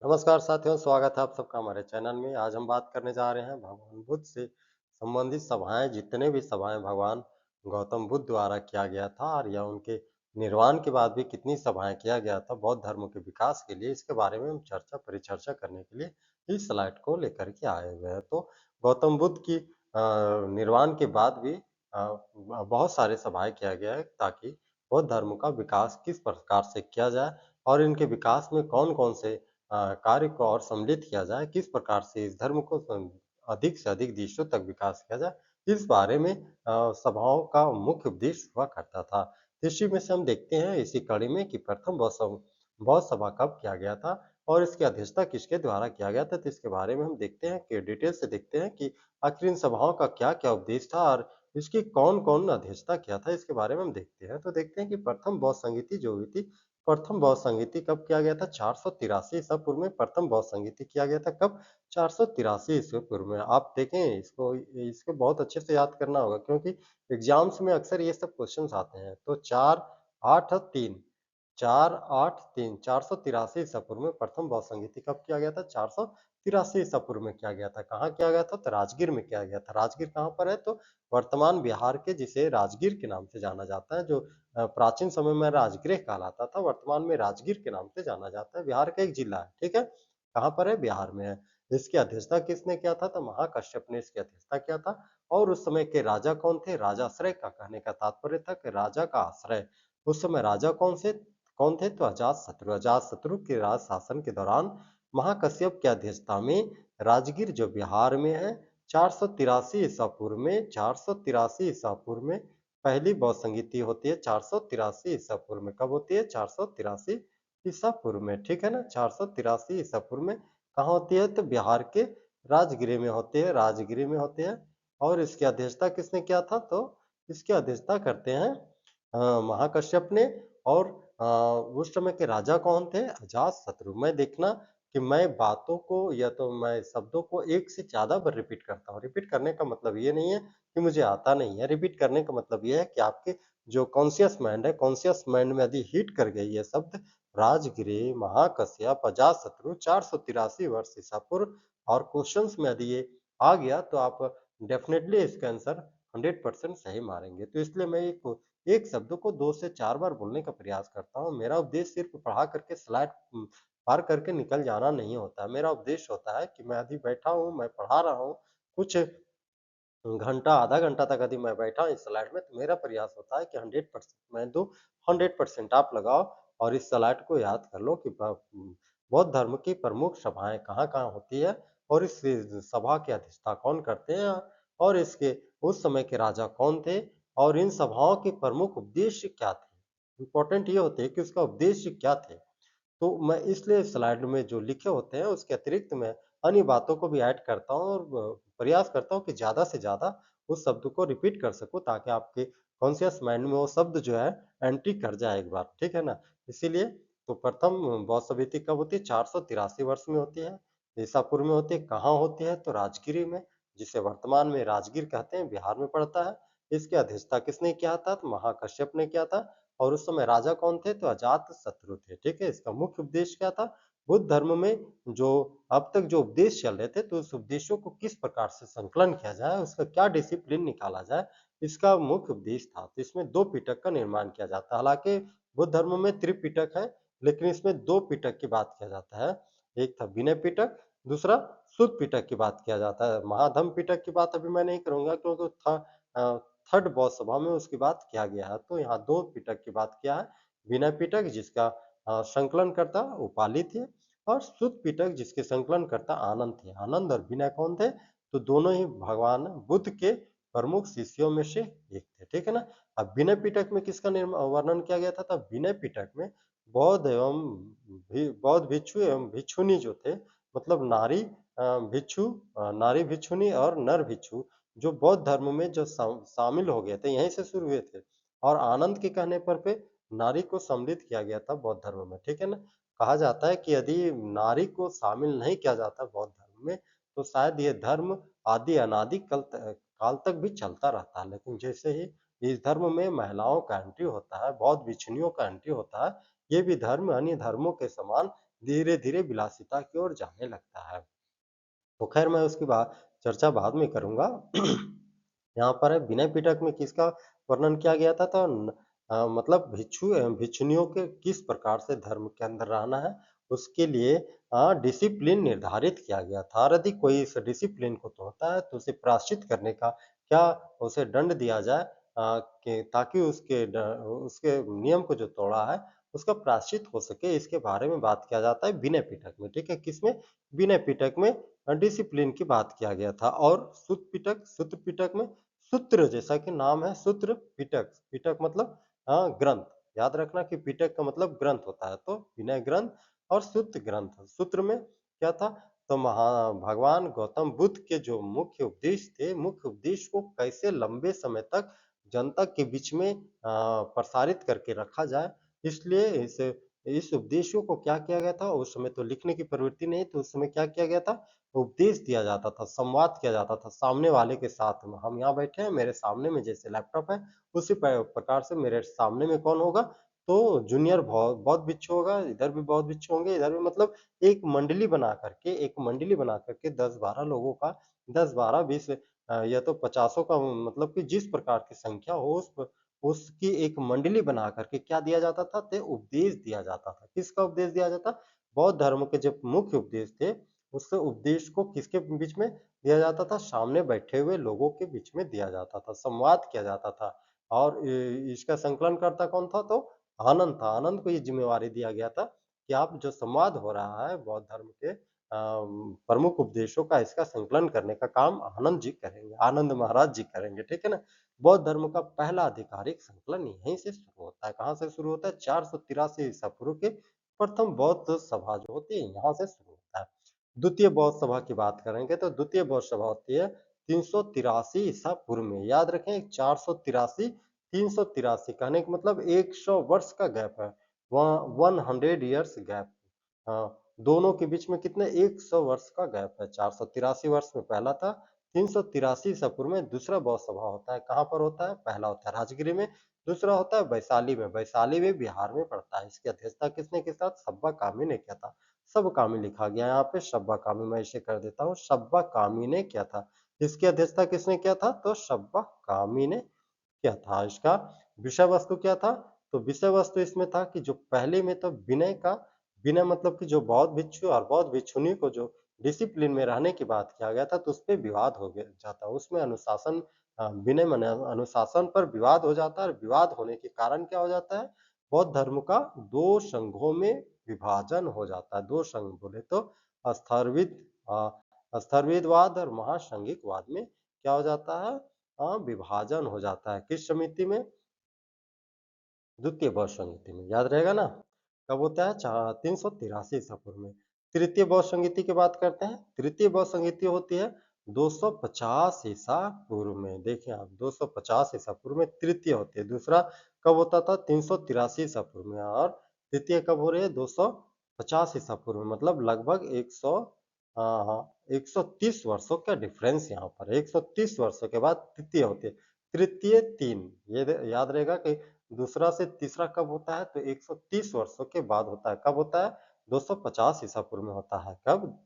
नमस्कार साथियों, स्वागत है आप सबका हमारे चैनल में। आज हम बात करने जा रहे हैं भगवान बुद्ध से संबंधित सभाएँ, जितने भी सभाएँ भगवान गौतम बुद्ध द्वारा किया गया था और या उनके निर्वाण के बाद भी कितनी सभाएँ किया गया था बौद्ध धर्म के विकास के लिए, इसके बारे में हम परिचर्चा करने के लिए इस स्लाइड को लेकर के आए हुए हैं। तो गौतम बुद्ध की निर्वाण के बाद भी बहुत सारे सभाएँ किया गया है ताकि बौद्ध धर्म का विकास किस प्रकार से किया जाए और इनके विकास में कौन-कौन से कार्य को और सम्मिलित किया जाए, किस प्रकार से इस धर्म को अधिक से अधिक देशों तक विकास किया जाए, इस बारे में सभाओं का मुख्य उद्देश्य हुआ करता था। इसी में से हम देखते हैं इसी कड़ी में कि प्रथम बौद्ध सभा कब किया गया था और इसकी अध्यक्षता किसके द्वारा किया गया था, तो इसके बारे में हम देखते हैं कि डिटेल से देखते हैं कि आखिर इन सभाओं का क्या-क्या उद्देश्य था और इसकी कौन-कौन अध्यक्षता किया था, इसके बारे में हम देखते हैं। तो देखते हैं कि प्रथम बौद्ध संगीति जो हुई थी, प्रथम बौद्ध संगीति कब किया गया था? 483 ईसा पूर्व में प्रथम बौद्ध संगीति किया गया था। कब? 483 ईसा पूर्व में। आप देखें इसको बहुत अच्छे से याद करना होगा क्योंकि एग्ज़ाम्स में अक्सर ये सब क्वेश्चन्स आते हैं। तो 4, 8 और 3 4, 8, 3 483 ईसा पूर्व में प्रथम बौद्ध संगीति कब किया गया था? 483 ईसा पूर्व में किया गया था। कहाँ किया गया था? तो राजगीर में किया गया था। राजगीर कहाँ पर है? तो वर्तमान बिहार के जिसे राजगीर के नाम से जाना जाता है, जो प्राचीन समय में राजगृह कहलाता था, वर्तमान में राजगीर के नाम से जाना जाता है। बिहार का एक जिला है, ठीक है? कहाँ पर है? बिहार में है। इसकी अध्यक्षता किसने किया था? तो महाकश्यप ने इसकी अध्यक्षता किया था और उस समय के राजा कौन थे? राजाश्रय का कहने का तात्पर्य था कि राजा का आश्रय। उस समय राजा कौन थे? तो अजातशत्रु। अजातशत्रु के राज शासन के दौरान महाकश्यप की अध्यक्षता में राजगीर जो बिहार में है, 483 ईसा पूर्व में 483 ईसा पूर्व में पहली बौद्ध संगीति होती है 483 ईसा पूर्व में। कब होती है? 483 ईसा पूर्व में, ठीक है ना? 483 ईसा पूर्व में कहाँ होती है? तो बिहार के राजगीर में होती है, राजगीर में होती है। और इसकी अध्यक्षता किसने किया था? तो इसकी अध्यक्षता करते हैं महाकश्यप ने और उस समय के राजा कौन थे? अजातशत्रु। मैं देखना कि मैं बातों को या तो मैं शब्दों को एक से ज़्यादा बार रिपीट करता हूँ। रिपीट करने का मतलब ये नहीं है कि मुझे आता नहीं है। रिपीट करने का मतलब ये है कि आपके जो कॉन्शियस माइंड है, कॉन्शियस माइंड में यदि हिट कर गई ये शब्द राजगृह, महाकश्यप, अजातशत्रु 483 वर्ष ईसा पूर्व और क्वेश्चंस में यदि ये आ गया तो आप डेफिनिटली इसका आंसर 100% सही मारेंगे। तो इसलिए मैं एक शब्द को 2 से 4 बार बोलने का प्रयास करता हूँ। मेरा उद्देश्य सिर्फ पढ़ा करके स्लाइड पार करके निकल जाना नहीं होता है। मेरा उद्देश्य होता है कि मैं अभी बैठा हूँ, मैं पढ़ा रहा हूँ, कुछ घंटा, आधा घंटा तक यदि मैं बैठा इस स्लाइड में तो मेरा प्रयास होता है कि 100% मैं दूँ, 100% आप लगाओ और इस स्लाइड को याद कर लो कि बौद्ध धर्म की प्रमुख सभाएँ कहाँ-कहाँ होती है और इस सभा की अध्यक्षता कौन करते हैं और इसके उस समय के राजा कौन थे और इन सभाओं के प्रमुख उद्देश्य क्या थे? इम्पोर्टेंट ये होते हैं कि उसका उद्देश्य क्या थे? तो मैं इसलिए स्लाइड में जो लिखे होते हैं उसके अतिरिक्त मैं अन्य बातों को भी ऐड करता हूँ और प्रयास करता हूँ कि ज़्यादा से ज़्यादा उस शब्द को रिपीट कर सकूँ ताकि आपके कॉन्शियस माइंड में वो शब्द जो है एंट्री कर जाए एक बार, ठीक है ना? इसीलिए तो प्रथम बौद्ध सभ्यता कब होती है? 483 वर्ष में होती है, ईसा पूर्व में होती है। कहाँ होती है? तो राजगिरी में, जिसे वर्तमान में राजगीर कहते हैं, बिहार में पड़ता है। इसकी अध्यक्षता किसने किया था? तो महाकश्यप ने किया था। और उस समय राजा कौन थे? तो अजातशत्रु थे, ठीक है? इसका मुख्य उद्देश्य क्या था? बुद्ध धर्म में जो अब तक जो उपदेश चल रहे थे, तो उस उपदेशों को किस प्रकार से संकलन किया जाए, उसका क्या डिसिप्लिन निकाला जाए, इसका मुख्य उद्देश्य था। तो इसमें 2 पिटक का निर्माण किया जाता है। हालाँकि बुद्ध धर्म में त्रिपिटक है, लेकिन इसमें 2 पिटक की बात किया जाता है। एक था विनय पिटक, दूसरा सुत्त पिटक की बात किया जाता है। महाधम्म पिटक की बात अभी मैं नहीं करूँगा क्योंकि अ, थर्ड बौद्ध सभा में उसकी बात किया गया है। तो यहाँ 2 पिटक की बात किया है। विनय पिटक जिसका संकलनकर्ता उपाली थे और सुत्त पिटक जिसके संकलनकर्ता आनंद थे। आनंद और विनय कौन थे? तो दोनों ही भगवान बुद्ध के प्रमुख शिष्यों में से एक थे, ठीक है ना? अब विनय पिटक में किसका वर्णन किया गया था? तब विनय पिटक में बौद्ध भिक्षु एवं भिक्षुणी जो थे, मतलब भिक्षु नारी भिक्षुणी और नर भिक्षु जो बौद्ध धर्म में जो शामिल हो गए थे, यहीं से शुरू हुए थे और आनंद के कहने पर पे नारी को सम्मिलित किया गया था बौद्ध धर्म में, ठीक है ना? कहा जाता है कि यदि नारी को शामिल नहीं किया जाता बौद्ध धर्म में, तो शायद ये धर्म आदि अनादि काल तक भी चलता रहता है। लेकिन जैसे ही इस धर्म में महिलाओं का एंट्री होता है, बौद्ध भिक्षुणियों का एंट्री होता है, ये भी धर्म अन्य धर्मों के समान धीरे-धीरे विलासिता की ओर जाने लगता है। तो खैर मैं उसकी चर्चा बाद में करूँगा। यहाँ पर है विनय पिटक में किसका वर्णन किया गया था तो मतलब भिक्षुनियों के किस प्रकार से धर्म के अंदर रहना है, उसके लिए डिसिप्लिन निर्धारित किया गया था और यदि कोई इस डिसिप्लिन को तोड़ता है तो उसे प्रायश्चित करने का क्या उसे दंड दिया जाए कि ताकि उसके नियम को जो तोड़ा है, उसका प्रायश्चित हो सके, इसके बारे में बात किया जाता है विनय पिटक में, ठीक है? किसमें? विनय पिटक में डिसिप्लिन की बात किया गया था और सूत्र पिटक में सूत्र जैसा कि नाम है सूत्र पिटक, पिटक मतलब ग्रंथ। याद रखना कि पिटक का मतलब ग्रंथ होता है, तो विनय ग्रंथ और सूत्र ग्रंथ। सूत्र में क्या था? तो भगवान गौतम बुद्ध के जो मुख्य उपदेश थे, मुख्य उपदेश को कैसे लंबे समय तक जनता के बीच में प्रसारित करके रखा जाए, इसलिए इस उपदेशों को क्या किया गया था, उस समय तो लिखने की प्रवृत्ति नहीं, तो उस समय क्या किया गया था? उपदेश दिया जाता था, संवाद किया जाता था सामने वाले के साथ में। हम यहाँ बैठे हैं, मेरे सामने में जैसे लैपटॉप है, उसी प्रकार से मेरे सामने में कौन होगा? तो जूनियर बौद्ध भिक्षु होगा, इधर भी बौद्ध भिक्षु होंगे, इधर भी मतलब एक मंडली बना करके 10-12 लोगों का 10, 12, 20 या तो 50 का मतलब कि जिस प्रकार की संख्या हो उसकी एक मंडली बना करके क्या दिया जाता था? ते उपदेश दिया जाता था। किसका उपदेश दिया जाता? बौद्ध धर्म के जो मुख्य उपदेश थे, उस उपदेश को किसके बीच में दिया जाता था? सामने बैठे हुए लोगों के बीच में दिया जाता था, संवाद किया जाता था और इसका संकलनकर्ता कौन था? तो आनंद था। आनंद को ये ज़िम्मेवारी दिया गया था कि आप जो संवाद हो रहा है बौद्ध धर्म के प्रमुख उपदेशों का इसका संकलन करने का काम आनंद जी करेंगे, आनंद महाराज जी करेंगे, ठीक है ना? बौद्ध धर्म का पहला आधिकारिक संकलन यहीं से शुरू होता है। कहाँ से शुरू होता है? 483 ईसा पूर्व के प्रथम बौद्ध सभा जो होती है, यहाँ से शुरू होता है। द्वितीय बौद्ध सभा की बात करेंगे तो द्वितीय बौद्ध सभा होती है 383 ईसा पूर्व में। याद रखें 483 383 कहने का मतलब 100 वर्ष का गैप है। वहाँ 100 इयर्स गैप। दोनों के बीच में कितने 100 वर्ष का गैप है। 483 वर्ष में पहला था, 383 ईसा पूर्व में दूसरा बौद्ध सभा होता है। कहाँ पर होता है? पहला होता है राजगिरी में, दूसरा होता है वैशाली में। वैशाली में बिहार में पड़ता है। इसकी अध्यक्षता किसने की था? सब्बा कामी ने किया था। सब कामी लिखा गया यहाँ पे, सब्बा कामी मैं इसे कर देता हूँ, सब्बा कामी ने किया था। इसकी अध्यक्षता किसने किया था? तो सब्बा कामी ने किया था। इसका विषय वस्तु क्या था? तो विषय वस्तु इसमें था कि जो पहले में तो विनय मतलब कि जो बौद्ध भिक्षु और बौद्ध भिक्षुणी को जो डिसिप्लिन में रहने की बात किया गया था, तो उसपे विवाद हो गया जाता। उसमें विनय माने अनुशासन पर विवाद हो जाता है और विवाद होने के कारण क्या हो जाता है? बौद्ध धर्म का 2 संघों में विभाजन हो जाता है। 2 संघ बोले तो अस्थर्विद अस्थर्वैतवाद और महासंघिकवाद में क्या हो जाता है? विभाजन हो जाता है। किस समिति में? द्वितीय बौद्ध संहिता में। याद रहेगा ना? कब होता है? 383 ईसा पूर्व में। तृतीय बौद्ध संहिता की बात करते हैं। तृतीय बौद्ध संहिता होती है 250 ईसा पूर्व में। देखिए आप 250 ईसा पूर्व में तृतीय होती है। दूसरा कब होता था? 383 ईसा पूर्व में और तृतीय कब हो रही है? 250 ईसा पूर्व में। मतलब लगभग 100 130 वर्षों का डिफरेंस यहाँ पर है। 130 वर्षों के बाद तृतीय होती है। तृतीय 3 ये याद रहेगा कि दूसरा से तीसरा कब होता है? तो 130 वर्षों के बाद होता है। कब होता है? 250 ईसा पूर्व में होता है। कब?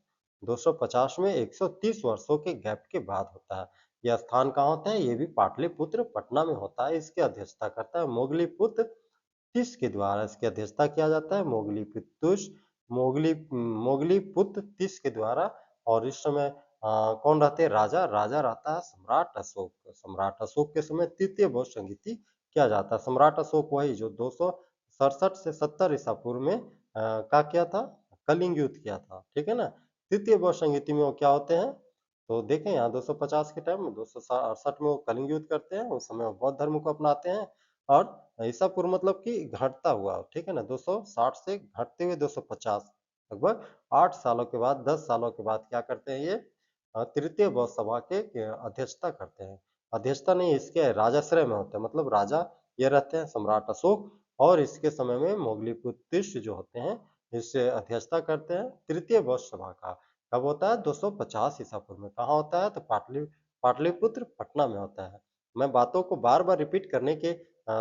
250 में 130 वर्षों के गैप के बाद होता है। यह स्थान कहाँ होता है? ये भी पाटलिपुत्र पटना में होता है। इसकी अध्यक्षता करता है मोगलीपुत्र तीस के द्वारा। इसकी अध्यक्षता किया जाता है मोगलीपुत्र तीस के द्वारा और इस समय कौन रहते हैं? राजा राजा रहता है सम्राट अशोक। सम्राट अशोक के समय तृतीय बौद्ध संगीति किया जाता है। सम्राट अशोक वही जो 267 से 70 ईसा पूर्व में क्या किया था? कलिंग युद्ध किया था, ठीक है ना? तृतीय बौद्ध संगीति में वो क्या होते हैं? तो देखें यहाँ 250 के टाइम में 268 में वो कलिंग युद्ध करते हैं, उस समय वो बौद्ध धर्म को अपनाते हैं और ईसा पूर्व मतलब कि घटता हुआ, ठीक है ना? 260 से घटते हुए 250 लगभग 8 सालों के बाद 10 सालों के बाद क्या करते हैं ये? तृतीय बौद्ध सभा के अध्यक्षता करते हैं। अध्यक्षता नहीं, इसके राजाश्रय में होते हैं, मतलब राजा ये रहते हैं सम्राट अशोक और इसके समय में मोगलीपुत्र जो होते हैं इससे अध्यक्षता करते हैं तृतीय बौद्ध सभा का। कब होता है? 250 ईसा पूर्व में। कहाँ होता है? तो पाटलिपुत्र पटना में होता है। मैं बातों को बार बार रिपीट करने के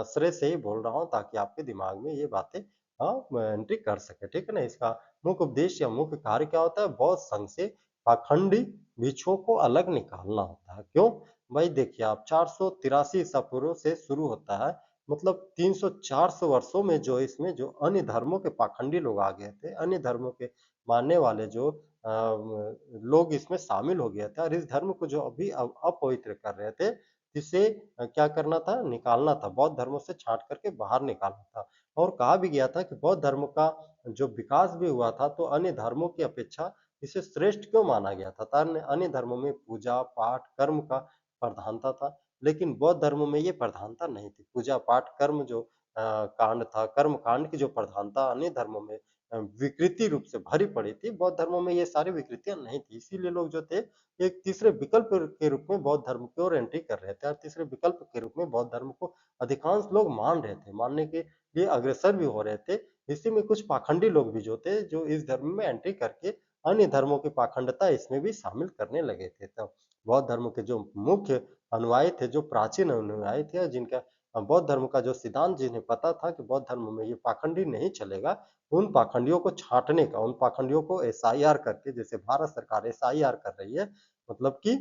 श्रेय से ही बोल रहा हूँ ताकि आपके दिमाग में ये बातें एंट्री कर सके, ठीक है ना? इसका मुख्य उपदेश या मुख्य कार्य क्या होता है? बौद्ध संघ से पाखंडी भिक्षुओं को अलग निकालना होता है। क्यों? भाई देखिए आप 483 ईसा पूर्व से शुरू होता है, मतलब 300-400 वर्षों में जो इसमें जो अन्य धर्मों के पाखंडी लोग आ गए थे, अन्य धर्मों के मानने वाले जो लोग इसमें शामिल हो गए थे और इस धर्म को जो अभी अपवित्र कर रहे थे, जिसे क्या करना था? निकालना था, बौद्ध धर्मों से छाँट करके बाहर निकालना था। और कहा भी गया था कि बौद्ध धर्म का जो विकास भी हुआ था, तो अन्य धर्मों की अपेक्षा इसे श्रेष्ठ क्यों माना गया था? अन्य अन्य धर्मों में पूजा, पाठ, कर्म का प्रधानता था, लेकिन बौद्ध धर्म में ये प्रधानता नहीं थी। पूजा, पाठ, कर्म जो कांड था, कर्म कांड की जो प्रधानता अन्य धर्मों में विकृति रूप से भरी पड़ी थी, बौद्ध धर्मों में ये सारी विकृतियाँ नहीं थी। इसीलिए लोग जो थे, एक तीसरे विकल्प के रूप में बौद्ध धर्म की ओर एंट्री कर रहे थे और तीसरे विकल्प के रूप में बौद्ध धर्म को अधिकांश लोग मान रहे थे, मानने के लिए अग्रसर भी हो रहे थे। इसी में कुछ पाखंडी लोग भी जो थे, जो इस धर्म में एंट्री करके अन्य धर्मों की पाखंडता इसमें भी शामिल करने लगे थे। तो बौद्ध धर्म के जो मुख्य अनुयायी थे, जो प्राचीन अनुयायी थे, जिनका बौद्ध धर्म का जो सिद्धांत जिन्हें पता था कि बौद्ध धर्म में ये पाखंडी नहीं चलेगा, उन पाखंडियों को छाँटने का, उन पाखंडियों को एसआईआर करके, जैसे भारत सरकार एसआईआर कर रही है, मतलब कि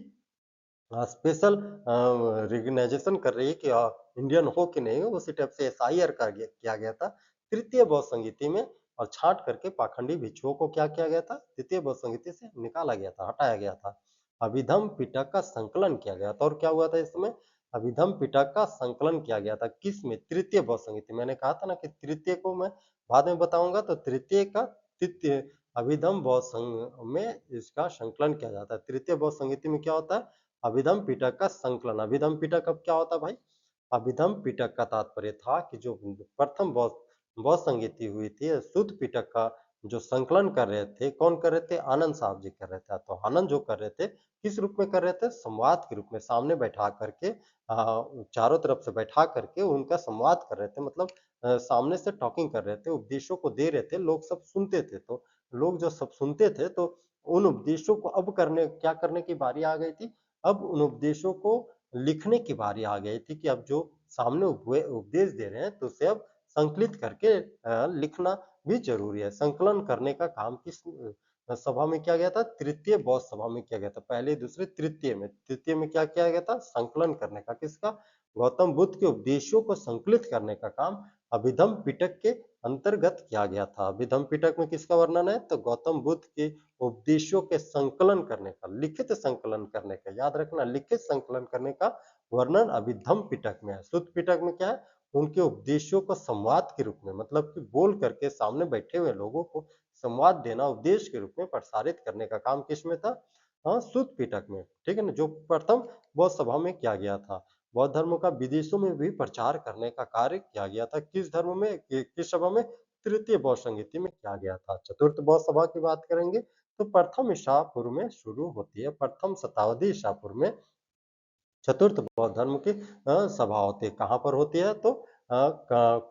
स्पेशल रिकग्नाइजेशन कर रही है कि इंडियन हो कि नहीं हो, उसी टाइप से एसआईआर किया गया था तृतीय बौद्ध संहिता में और छांट करके पाखंडी भिक्षुओं को क्या किया गया था? तृतीय बौद्ध संहिता से निकाला गया था, हटाया गया था। अभिधम्म पिटक का संकलन किया गया था और क्या हुआ था इस समय? अभिधम्म पिटक का संकलन किया गया था। किसमें? तृतीय बौद्ध संहिता। मैंने कहा था ना कि तृतीय को मैं बाद में बताऊंगा, तो तृतीय का तृतीय अभिधम्म बौद्ध संघ में इसका संकलन किया जाता है। तृतीय बौद्ध संहिता में क्या होता है? अभिधम्म पिटक का संकलन। अभिधम्म पिटक अब क्या होता है भाई? अभिधम्म पिटक का तात्पर्य था कि जो प्रथम बौद्ध बौद्ध संगीति हुई थी, शुद्ध पिटक का जो संकलन कर रहे थे, कौन कर रहे थे? आनंद साहब जी कर रहे थे। तो आनंद जो कर रहे थे, किस रूप में कर रहे थे? संवाद के रूप में, सामने बैठा करके चारों तरफ से बैठा करके उनका संवाद कर रहे थे, मतलब सामने से टॉकिंग कर रहे थे, उपदेशों को दे रहे थे, लोग सब सुनते थे। तो लोग जो सब सुनते थे, तो उन उपदेशों को अब क्या करने की बारी आ गई थी? अब उन उपदेशों को लिखने की बारी आ गई थी कि अब जो सामने उपदेश दे रहे हैं, तो उसे अब संकलित करके लिखना भी जरूरी है। संकलन करने का काम किस सभा में किया गया था? तृतीय बौद्ध सभा में किया गया था। पहले, दूसरे, तृतीय में क्या किया गया था? संकलन करने का। किसका? गौतम बुद्ध के उपदेशों को संकलित करने का काम अभिधम्म पिटक के अंतर्गत किया गया था। अभिधम्म पिटक में किसका वर्णन है? तो गौतम बुद्ध के उपदेशों के संकलन करने का, लिखित संकलन करने का, याद रखना, लिखित संकलन करने का वर्णन अभिधम्म पिटक में है। शुद्ध पिटक में क्या है? उनके उपदेशों को संवाद के रूप में, मतलब कि बोल करके सामने बैठे हुए लोगों को संवाद देना, उपदेश के रूप में प्रसारित करने का काम किसमें था? हाँ, शुद्ध पिटक में। ठीक है ना, जो प्रथम बौद्ध सभा में किया गया था। बौद्ध धर्म का विदेशों में भी प्रचार करने का कार्य किया गया था। किस धर्म में, किस सभा में? तृतीय बौद्ध संहिता में किया गया था। चतुर्थ बौद्ध सभा की बात करेंगे, तो प्रथम ईसा पूर्व में शुरू होती है। प्रथम शताब्दी ईसा पूर्व में चतुर्थ बौद्ध धर्म की सभा होती है। कहाँ पर होती है? तो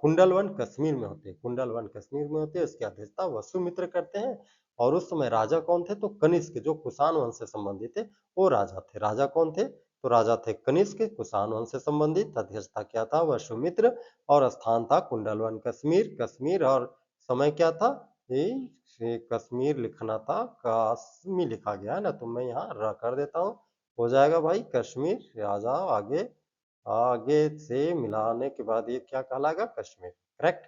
कुंडलवन कश्मीर में होती है। कुंडलवन कश्मीर में होती है। इसकी अध्यक्षता वसुमित्र करते हैं। और उस समय राजा कौन थे? तो कनिष्क, जो कुषाण वंश से संबंधित थे, वो राजा थे। राजा कौन थे? तो राजा थे कनिष्क, कुषाण वंश से संबंधित। अध्यक्षता क्या था? वसुमित्र। और स्थान था कुंडलवन कश्मीर। कश्मीर और समय क्या था? ये कश्मीर लिखना था, काश्मीर लिखा गया है ना, तो मैं यहाँ र कर देता हूँ, हो जाएगा भाई कश्मीर। आ जाओ आगे, आगे से मिलाने के बाद ये क्या कहलाएगा? कश्मीर। करेक्ट।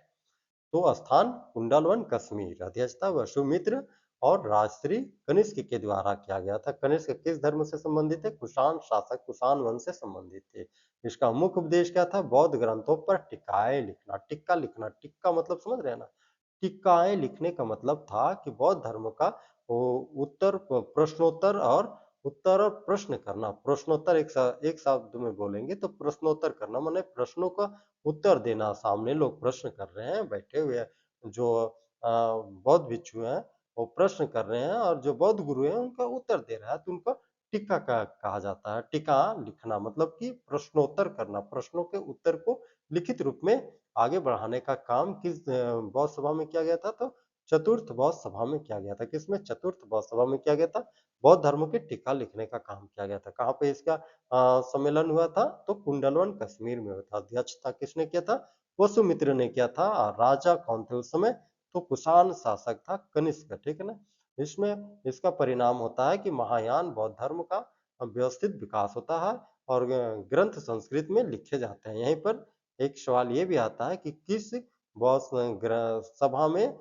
तो स्थान कुंडलवन कश्मीर। अध्यक्षता वसुमित्र और राजश्री कनिष्क के द्वारा किया गया था। कनिष्क किस धर्म से संबंधित है? कुषाण शासक, कुषाण वंश से संबंधित थे। इसका मुख्य उपदेश क्या था? बौद्ध ग्रंथों पर टिकाएं लिखना। टिक्का लिखना, टिक्का मतलब समझ रहे हैं ना? टिक्काएं लिखने का मतलब था कि बौद्ध धर्म का उत्तर, प्रश्नोत्तर और उत्तर और प्रश्न करना। प्रश्नोत्तर एक शब्द में बोलेंगे तो प्रश्नोत्तर करना, माने प्रश्नों का उत्तर देना। सामने लोग प्रश्न कर रहे हैं, बैठे हुए जो बौद्ध भिक्षु हैं, वो प्रश्न कर रहे हैं और जो बौद्ध गुरु हैं उनका उत्तर दे रहा है, तो उनको टिक्का कहा जाता है। टिक्का लिखना मतलब कि प्रश्नोत्तर करना, प्रश्नों के उत्तर को लिखित रूप में आगे बढ़ाने का काम किस बौद्ध सभा में किया गया था? तो चतुर्थ बौद्ध सभा में किया गया था। किसमें? चतुर्थ बौद्ध सभा में किया गया था। बौद्ध धर्मों की टीका लिखने का काम किया गया था। कहाँ पे इसका सम्मेलन हुआ था? तो कुंडलवन कश्मीर में हुआ था। अध्यक्षता किसने किया था? वसुमित्र ने किया था। और राजा कौन थे उस समय? तो कुषाण शासक था कनिष्क, ठीक है ना। इसमें इसका परिणाम होता है कि महायान बौद्ध धर्म का व्यवस्थित विकास होता है और ग्रंथ संस्कृत में लिखे जाते हैं। यहीं पर एक सवाल ये भी आता है कि किस बौद्ध सभा में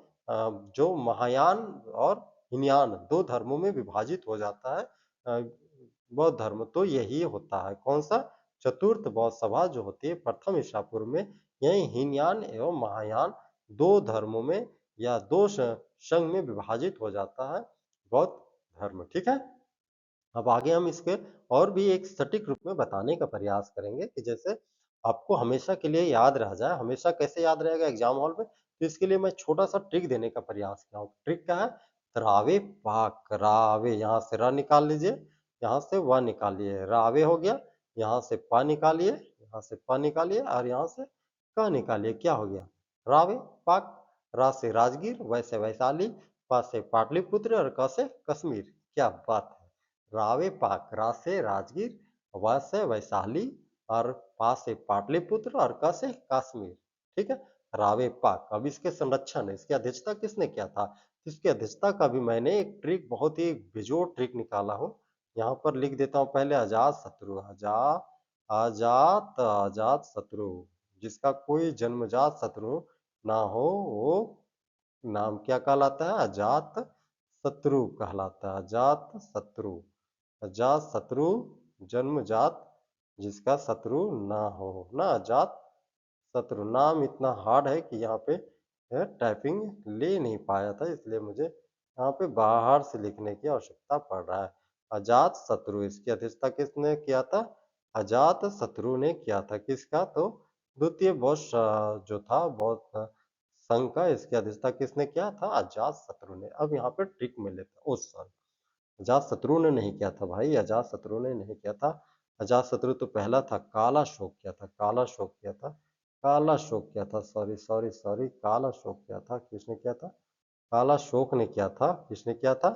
जो महायान और हीनयान दो धर्मों में विभाजित हो जाता है बौद्ध धर्म, तो यही होता है कौन सा, चतुर्थ बौद्ध सभा जो होती है प्रथम ईसा पूर्व में। यही हीनयान एवं महायान दो धर्मों में या दो संघ में विभाजित हो जाता है बौद्ध धर्म, ठीक है। अब आगे हम इसके और भी एक सटीक रूप में बताने का प्रयास करेंगे कि जैसे आपको हमेशा के लिए याद रह जाए, हमेशा कैसे याद रहेगा एग्जाम हॉल में, तो इसके लिए मैं छोटा सा ट्रिक देने का प्रयास किया हूँ। ट्रिक क्या है, रावे पाक, रावे यहाँ से र निकाल लीजिए, यहाँ से व निकालिए, रावे हो गया, यहाँ से प निकालिए, यहाँ से प निकालिए और यहाँ से क निकालिए, क्या हो गया, रावे पाक। रा से राजगीर, वै से वैशाली, प से पाटलिपुत्र और क से कश्मीर। क्या बात है, रावे पाक, रा से राजगीर, व से वैशाली और पा से पाटलिपुत्र और क से कश्मीर, ठीक है। रावे पाक। अब इसके संरक्षण, इसकी अध्यक्षता किसने किया था, इसकी अध्यक्षता का भी मैंने एक ट्रिक, बहुत ही बेजोड़ ट्रिक निकाला हूँ। यहाँ पर लिख देता हूँ पहले अजात शत्रु, अजात शत्रु, जिसका कोई जन्मजात शत्रु ना हो वो नाम क्या कहलाता है, अजात शत्रु कहलाता है, अजात शत्रु। अजात शत्रु जन्मजात जिसका शत्रु ना हो ना, अजात शत्रु। नाम इतना हार्ड है कि यहाँ पे टाइपिंग ले नहीं पाया था, इसलिए मुझे यहाँ पे बाहर से लिखने की आवश्यकता पड़ रहा है। अजात शत्रु, इसकी अध्यक्षता किसने किया था, अजात शत्रु ने किया था। किसका, तो द्वितीय बौद्ध जो था बौद्ध संघ का, इसकी अध्यक्षता किसने किया था, अजात शत्रु ने। अब यहाँ पे ट्रिक में लेता हूँ, सॉरी, अजात शत्रु ने नहीं किया था भाई, अजात शत्रु ने नहीं किया था। अजात शत्रु तो पहला था, काला शोक किया था, काला शोक किया था, काला शोक किया था, सॉरी सॉरी सॉरी, काला शोक किया था, किसने किया था, काला शोक ने किया था, किसने किया था,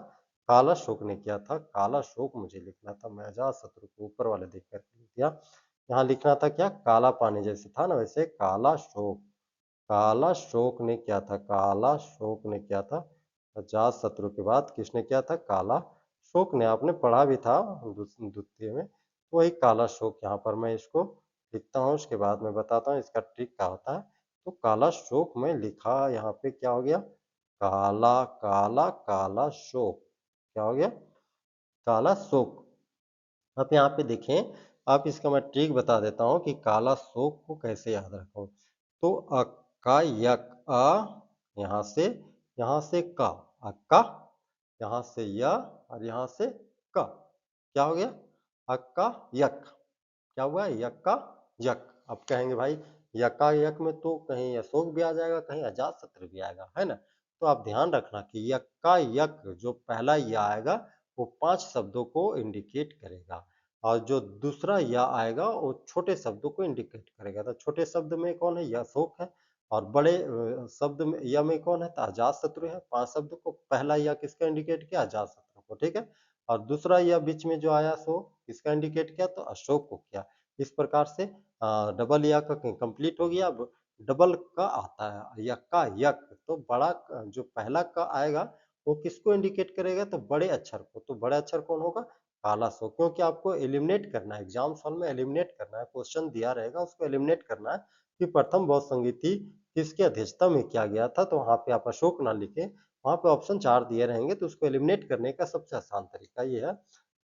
काला शोक ने किया था। काला शोक मुझे लिखना था, मैं अजात शत्रु को ऊपर वाले देख कर लिख दिया। यहाँ लिखना था क्या, काला पानी जैसे था ना वैसे काला शोक, काला शोक ने किया था, काला शोक ने किया था। अजात शत्रु के बाद किसने किया था, काला शोक ने। आपने पढ़ा भी था द्वितीय में, तो वही काला शोक यहाँ पर मैं इसको लिखता हूँ, उसके बाद मैं बताता हूँ इसका ट्रिक क्या होता है। तो काला शोक में लिखा, यहाँ पे क्या हो गया, काला काला काला शोक, क्या हो गया, काला शोक। आप यहाँ पे देखें, आप इसका मैं ट्रिक बता देता हूँ कि काला शोक को कैसे याद रखो। तो अक्का यक, यहाँ से का, अक्का, यहाँ से य और यहाँ से क, क्या हो गया, अक्का यक, क्या हुआ, यक्का यक। अब कहेंगे भाई यक्का यक में तो कहीं अशोक भी आ जाएगा, कहीं अजात शत्रु भी आएगा, है ना। तो आप ध्यान रखना कि यक्का यक जो पहला य आएगा वो 5 शब्दों को इंडिकेट करेगा और जो दूसरा या आएगा वो छोटे शब्दों को इंडिकेट करेगा। तो छोटे शब्द में कौन है, यह अशोक है, और बड़े शब्द में या में कौन है, तो अजात शत्रु है। 5 शब्दों को पहला या किसका इंडिकेट किया, अजात शत्रु को, ठीक है। और दूसरा या बीच में जो आया सो किसका इंडिकेट किया, तो अशोक को किया। इस प्रकार से डबल या का कंप्लीट हो गया। अब डबल का आता है यक्का यक, तो बड़ा जो पहला का आएगा वो किसको इंडिकेट करेगा, तो बड़े अक्षर को। तो बड़े अक्षर कौन होगा, काला शो, क्योंकि आपको एलिमिनेट करना है, एग्जाम सॉल्व में एलिमिनेट करना है, क्वेश्चन दिया रहेगा उसको एलिमिनेट करना है कि प्रथम बौद्ध संगीति किसकी अध्यक्षता में किया गया था। तो वहां पे आप अशोक ना लिखे, वहां पे ऑप्शन 4 दिए रहेंगे, तो उसको एलिमिनेट करने का सबसे आसान तरीका ये है।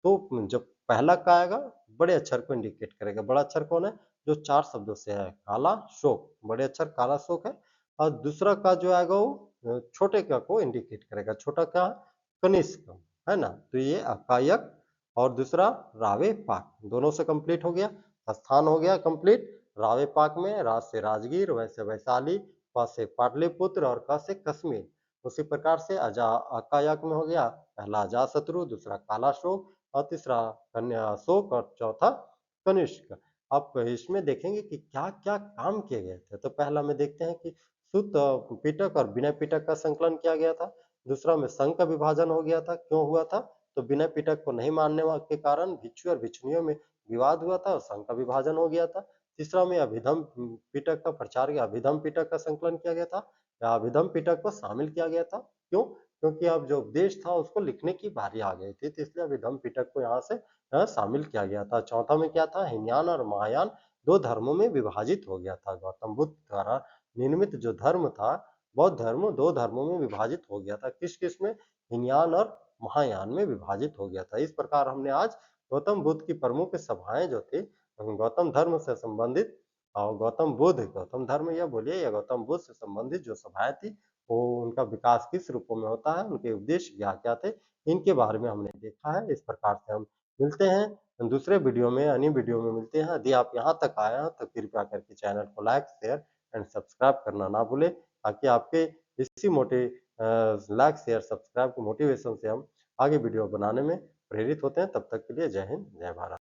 तो जब पहला का आएगा बड़े अक्षर को इंडिकेट करेगा। बड़ा अक्षर कौन है, जो 4 शब्दों से है, काला शोक, बड़े अक्षर काला शोक है। और दूसरा का जो आएगा वो छोटे का को इंडिकेट करेगा। छोटा क्या है, कनिष्क, है ना। तो ये अकायक और दूसरा रावे पाक, दोनों से कंप्लीट हो गया। स्थान हो गया कंप्लीट, रावे पाक में रा से राजगीर, वैसे वैशाली, प से पाटलिपुत्र और क से कश्मीर। उसी प्रकार से अकायक में हो गया, पहला अजातशत्रु, दूसरा काला शोक और तीसरा कन्या शोक और चौथा कनिष्क। आप इसमें देखेंगे कि क्या क्या काम किए गए थे। तो पहला में देखते हैं कि सुत पिटक और विनय पिटक का संकलन किया गया था। दूसरा में संघ का विभाजन हो गया था, क्यों हुआ था, तो विनय पिटक को नहीं मानने के कारण भिक्षु और भिक्षुणियों में विवाद हुआ था और संघ का विभाजन हो गया था। तीसरा में अभिधम पिटक का प्रचार किया, अभिधम पिटक का संकलन किया गया था। या अभिधम पिटक को शामिल किया गया था। क्यों? क्योंकि अब जो उपदेश था उसको लिखने की बारी आ गई थी, तो इसलिए अभिधम पिटक को यहाँ से शामिल किया गया था। चौथा में क्या था? हीनयान और महायान 2 धर्मों में विभाजित हो गया था। गौतम बुद्ध द्वारा निर्मित जो धर्म था, बौद्ध धर्म 2 धर्मों में विभाजित हो गया था। किस-किस में? हीनयान और महायान में विभाजित हो गया था। इस प्रकार हमने आज गौतम बुद्ध की प्रमुख सभाएँ जो थी, गौतम धर्म से संबंधित और गौतम धर्म या बोलिए या गौतम बुद्ध से संबंधित जो सभाएँ थी, वो उनका विकास किस रूपों में होता है, उनके उद्देश्य क्या-क्या थे, इनके बारे में हमने देखा है। इस प्रकार से हम मिलते हैं दूसरे वीडियो में, अन्य वीडियो में मिलते हैं। यदि आप यहाँ तक आए हैं तो कृपया करके चैनल को लाइक, शेयर एंड सब्सक्राइब करना ना भूलें, ताकि आपके इसी लाइक, शेयर, सब्सक्राइब के मोटिवेशन से हम आगे वीडियो बनाने में प्रेरित होते हैं। तब तक के लिए जय हिंद, जय भारत।